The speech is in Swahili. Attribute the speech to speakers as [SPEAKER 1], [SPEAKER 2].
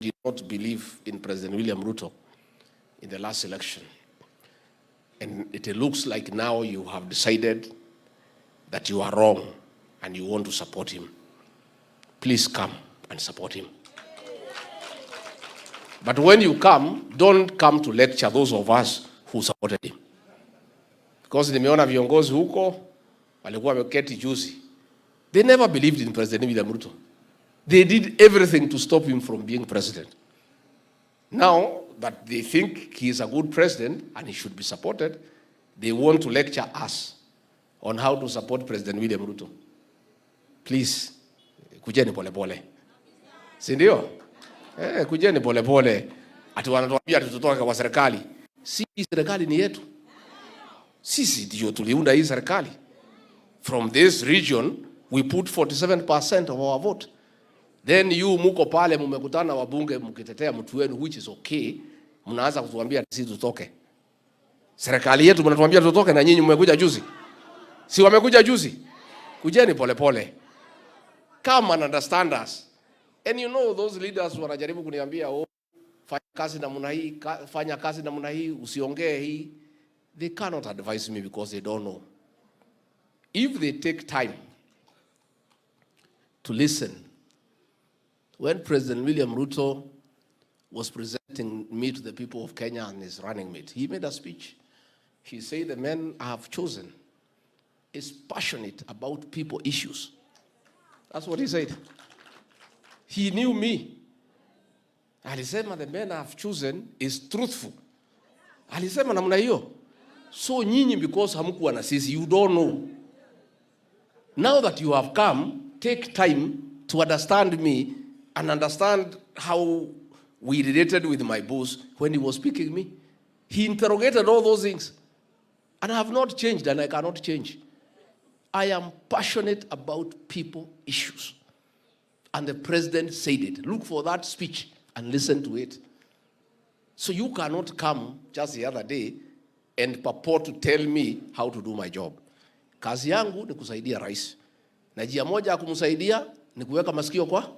[SPEAKER 1] did not believe in President William Ruto in the last election. And it looks like now you have decided that you are wrong and you want to support him. Please come and support him. But when you come, don't come to lecture those of us who supported him. Because nimeona viongozi huko walikuwa wameketi juzi. They never believed in President William Ruto. They did everything to stop him from being president. Now that they think he is a good president and he should be supported, they want to lecture us on how to support President William Ruto. Please, kujeni polepole. Si ndio? Kujeni polepole. Ati wanatuambia tutoke kwa serikali. Si serikali ni yetu. Sisi ndio tuliunda hii serikali. From this region, we put 47% of our vote. Then you muko pale mumekutana wabunge mkitetea mtu wenu, which is okay. Mnaanza kutuambia sisi tutoke. Serikali yetu mnatuambia tutoke na nyinyi mmekuja juzi. Si wamekuja juzi? Kujeni polepole. Come and understand us. And you know those leaders wanajaribu kuniambia fanya kazi namna hii, usiongee hii. They cannot advise me because they don't know. If they take time to listen, when President William Ruto was presenting me to the people of Kenya and his running mate, he made a speech. He said the man I have chosen is passionate about people issues. That's what he said. He knew me. Alisema the man I have chosen is truthful. Alisema namna hiyo. So nyinyi because hamkuwa na sisi, you don't know. Now that you have come, take time to understand me and understand how we related with my boss when he was speaking me. He interrogated all those things. And I have not changed and I cannot change. I am passionate about people issues. And the president said it. Look for that speech and listen to it. So you cannot come just the other day and purport to tell me how to do my job. Kazi yangu ni kusaidia rais. Na njia moja ya kumsaidia ni kuweka masikio kwa